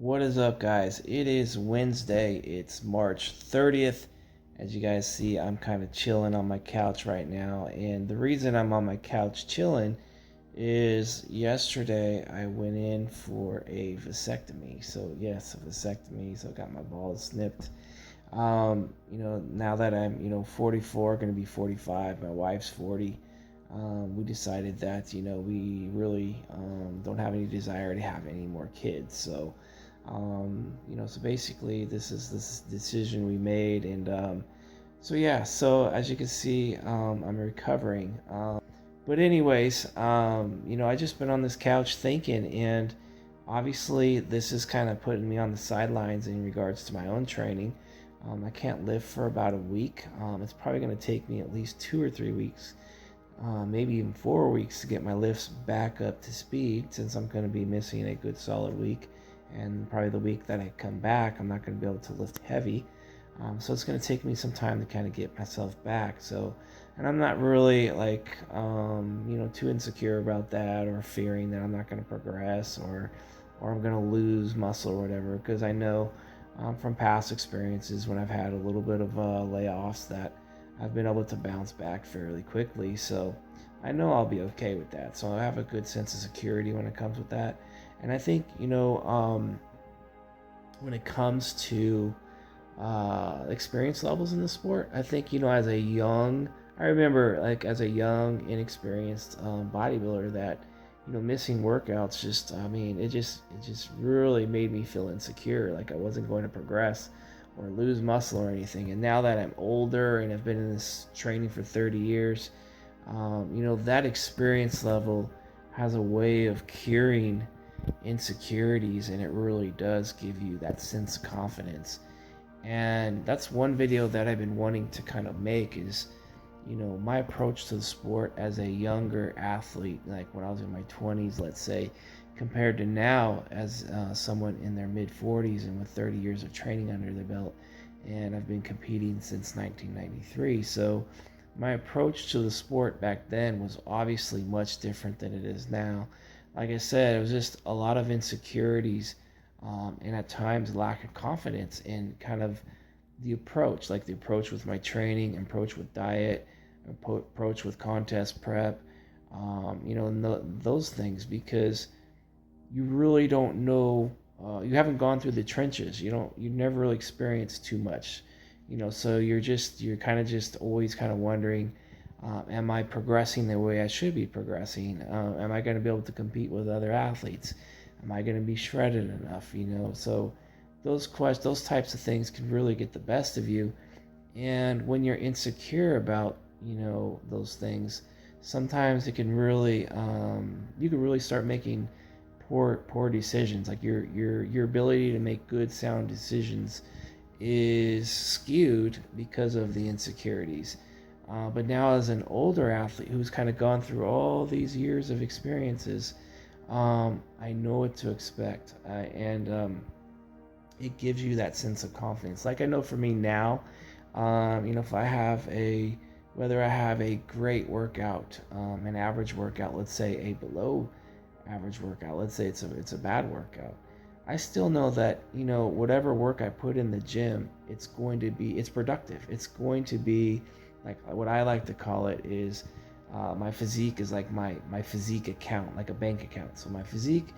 What is up, guys? It is Wednesday. It's March 30th. As you guys see, I'm kind of chilling on my couch right now. And the reason I'm on my couch chilling is yesterday I went in for a vasectomy. So, yes, a vasectomy. So, I got my balls snipped. Now that I'm, 44, going to be 45, my wife's 40. We decided that, we really don't have any desire to have any more kids. So basically this decision we made, and so as you can see, I'm recovering. But anyways, I just been on this couch thinking, and obviously this is kind of putting me on the sidelines in regards to my own training. I can't lift for about a week. It's probably going to take me at least 2 or 3 weeks, maybe even 4 weeks to get my lifts back up to speed, since I'm going to be missing a good solid week. And probably the week that I come back, I'm not going to be able to lift heavy. So it's going to take me some time to kind of get myself back. And I'm not really too insecure about that, or fearing that I'm not going to progress, or I'm going to lose muscle or whatever, because I know from past experiences when I've had a little bit of layoffs that I've been able to bounce back fairly quickly. So I know I'll be okay with that. So I have a good sense of security when it comes with that. And I think, when it comes to experience levels in the sport, I think, I remember like as a young, inexperienced bodybuilder that, missing workouts it just really made me feel insecure, like I wasn't going to progress or lose muscle or anything. And now that I'm older and I've been in this training for 30 years, that experience level has a way of curing insecurities, and it really does give you that sense of confidence. And that's one video that I've been wanting to kind of make, is my approach to the sport as a younger athlete, like when I was in my 20s, let's say, compared to now as someone in their mid 40s and with 30 years of training under their belt. And I've been competing since 1993. So my approach to the sport back then was obviously much different than it is now. Like I said, it was just a lot of insecurities, and at times lack of confidence in kind of the approach, like the approach with my training, approach with diet, approach with contest prep, those things, because you really don't know, you haven't gone through the trenches, you never really experienced too much, so you're kind of just always kind of wondering, am I progressing the way I should be progressing? Am I going to be able to compete with other athletes? Am I going to be shredded enough? So those types of things can really get the best of you. And when you're insecure about, those things, sometimes it can really, you can really start making poor decisions. Like your ability to make good, sound decisions is skewed because of the insecurities. But now, as an older athlete who's kind of gone through all these years of experiences, I know what to expect, and it gives you that sense of confidence. Like I know for me now, if whether I have a great workout, an average workout, let's say a below average workout, let's say it's a bad workout, I still know that, whatever work I put in the gym, it's productive. It's going to be, like, what I like to call it is, my physique is like my physique account, like a bank account. So my physique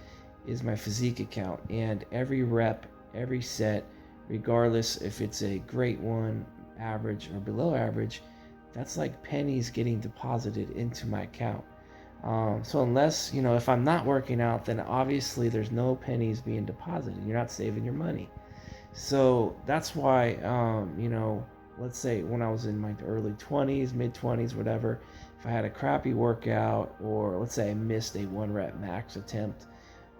is my physique account, and every rep, every set, regardless if it's a great one, average, or below average, that's like pennies getting deposited into my account. So unless, if I'm not working out, then obviously there's no pennies being deposited. You're not saving your money. So that's why, let's say when I was in my early 20s, mid 20s, whatever, if I had a crappy workout, or let's say I missed a 1 rep max attempt,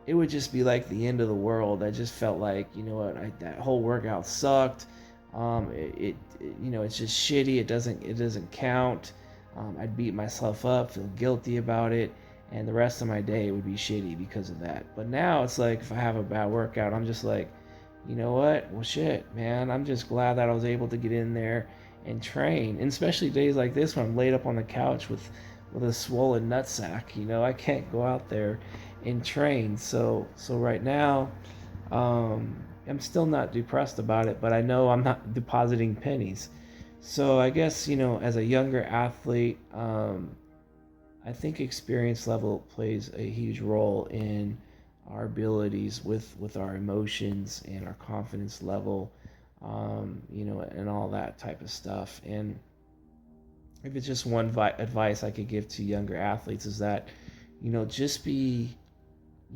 it would just be like the end of the world. I just felt like, that whole workout sucked. It's just shitty. It doesn't count. I'd beat myself up, feel guilty about it, and the rest of my day would be shitty because of that. But now it's like, if I have a bad workout, I'm just like, you know what? Well, shit, man. I'm just glad that I was able to get in there and train. And especially days like this when I'm laid up on the couch with a swollen nutsack. I can't go out there and train. So right now, I'm still not depressed about it, but I know I'm not depositing pennies. So I guess, as a younger athlete, I think experience level plays a huge role in our abilities with our emotions and our confidence level, and all that type of stuff. And if it's just one advice I could give to younger athletes is that, just you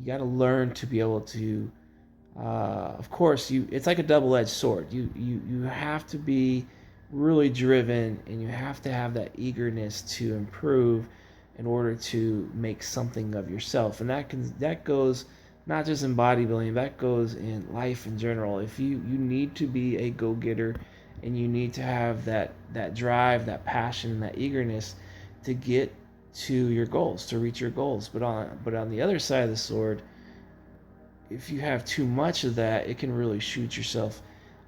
got to learn to be able to, of course, it's like a double-edged sword. You have to be really driven, and you have to have that eagerness to improve in order to make something of yourself. And that goes not just in bodybuilding, that goes in life in general. If you need to be a go-getter, and you need to have that drive, that passion, and that eagerness to get to your goals, to reach your goals. But on the other side of the sword, if you have too much of that, it can really shoot yourself.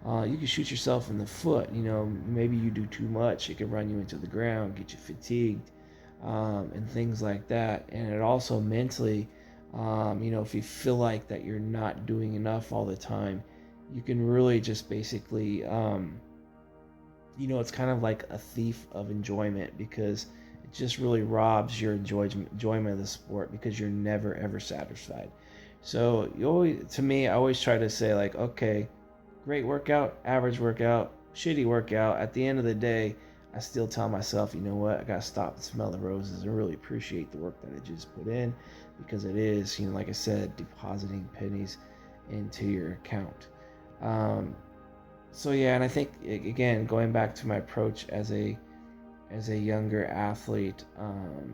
You can shoot yourself in the foot. Maybe you do too much. It can run you into the ground, get you fatigued, and things like that. And it also mentally, if you feel like that you're not doing enough all the time, you can really just basically, it's kind of like a thief of enjoyment, because it just really robs your enjoyment of the sport, because you're never ever satisfied. So I always try to say, like, okay, great workout, average workout, shitty workout. At the end of the day, I still tell myself, you know what, I gotta stop and smell the roses and really appreciate the work that I just put in, because it is, like I said, depositing pennies into your account. So yeah, and I think, again, going back to my approach as a younger athlete,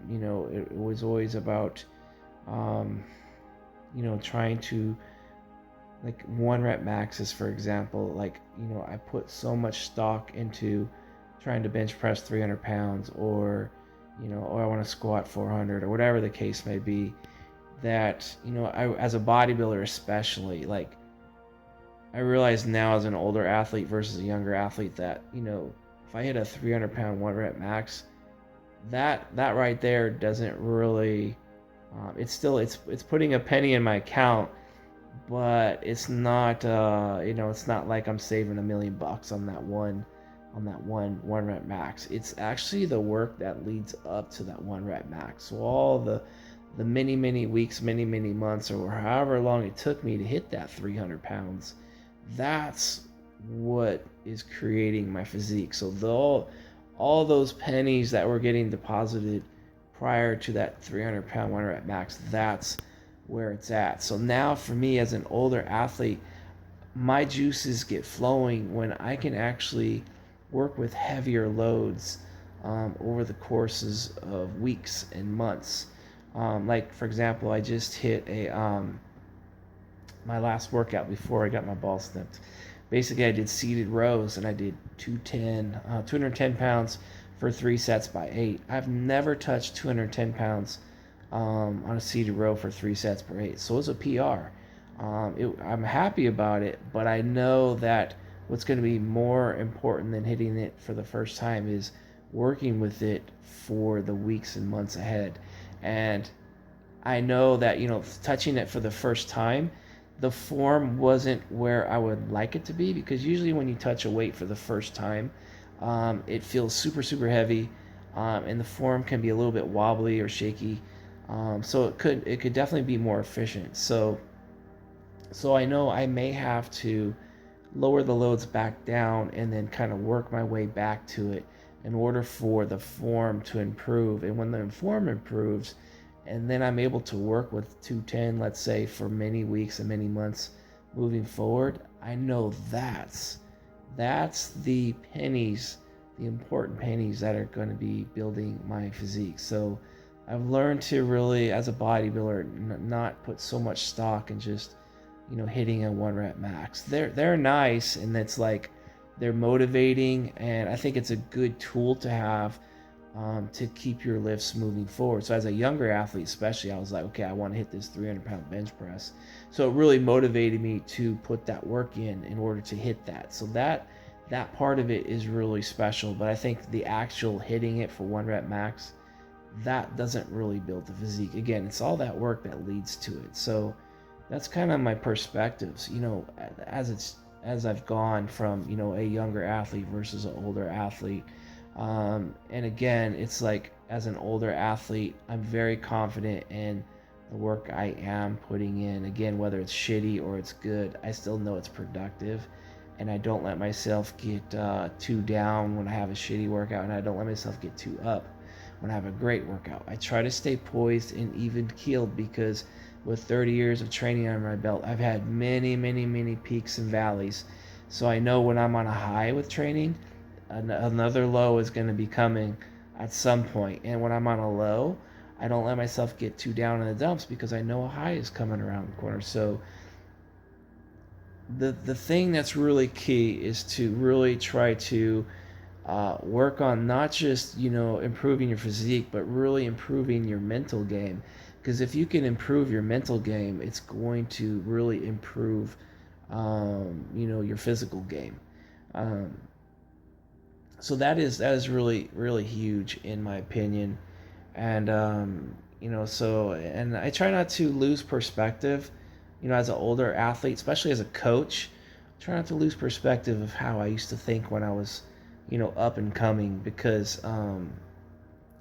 it was always about, trying to, like, one rep maxes, for example. Like, I put so much stock into trying to bench press 300 pounds, or I want to squat 400, or whatever the case may be, that, I, as a bodybuilder especially, like, I realize now as an older athlete versus a younger athlete that, if I hit a 300 pound one rep max, that right there doesn't really, it's putting a penny in my account, but it's not, it's not like I'm saving $1 million on that one rep max. It's actually the work that leads up to that one rep max. So all the many weeks, many months, or however long it took me to hit that 300 pounds, that's what is creating my physique. So all those pennies that were getting deposited prior to that 300 pound one rep max, that's where it's at. So now for me as an older athlete, my juices get flowing when I can actually work with heavier loads over the courses of weeks and months. Like, for example, I just hit my last workout before I got my ball snipped. Basically, I did seated rows, and I did 210 pounds for 3 sets by 8. I've never touched 210 pounds on a seated row for 3 sets per 8. So it was a PR. I'm happy about it, but I know that what's going to be more important than hitting it for the first time is working with it for the weeks and months ahead. And I know that, touching it for the first time, the form wasn't where I would like it to be, because usually when you touch a weight for the first time, it feels super heavy, and the form can be a little bit wobbly or shaky. So it could definitely be more efficient. So I know I may have to lower the loads back down and then kind of work my way back to it in order for the form to improve. And when the form improves, and then I'm able to work with 210, let's say, for many weeks and many months moving forward, I know that's the pennies, the important pennies that are going to be building my physique. So I've learned to really, as a bodybuilder, not put so much stock in just, hitting a one rep max. They're nice, and it's like, they're motivating, and I think it's a good tool to have to keep your lifts moving forward. So as a younger athlete especially, I was like, okay, I want to hit this 300 pound bench press. So it really motivated me to put that work in order to hit that. So that part of it is really special. But I think the actual hitting it for one rep max, that doesn't really build the physique. Again, it's all that work that leads to it. So that's kind of my perspectives, as I've gone from, a younger athlete versus an older athlete. And again, it's like as an older athlete, I'm very confident in the work I am putting in. Again, whether it's shitty or it's good, I still know it's productive. And I don't let myself get too down when I have a shitty workout, and I don't let myself get too up when I have a great workout. I try to stay poised and even keeled because with 30 years of training under my belt, I've had many, many, many peaks and valleys. So I know when I'm on a high with training, another low is going to be coming at some point. And when I'm on a low, I don't let myself get too down in the dumps because I know a high is coming around the corner. So the thing that's really key is to really try to work on not just improving your physique, but really improving your mental game. Because if you can improve your mental game, it's going to really improve your physical game. Um, so that is really really huge in my opinion. And and I try not to lose perspective, as an older athlete, especially as a coach. Try not to lose perspective of how I used to think when I was up and coming, because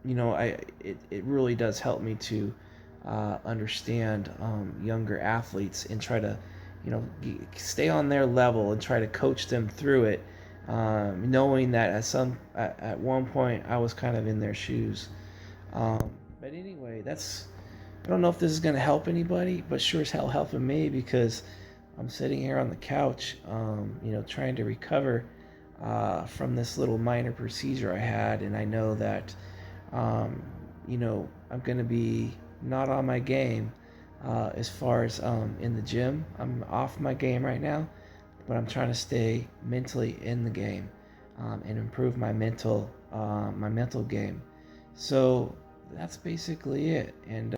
it really does help me to understand younger athletes and try to stay on their level and try to coach them through it, knowing that at one point I was kind of in their shoes. But anyway, I don't know if this is going to help anybody, but sure as hell helping me, because I'm sitting here on the couch, trying to recover from this little minor procedure I had. And I know that, I'm going to be not on my game as far as in the gym. I'm off my game right now, but I'm trying to stay mentally in the game and improve my mental game. So that's basically it. And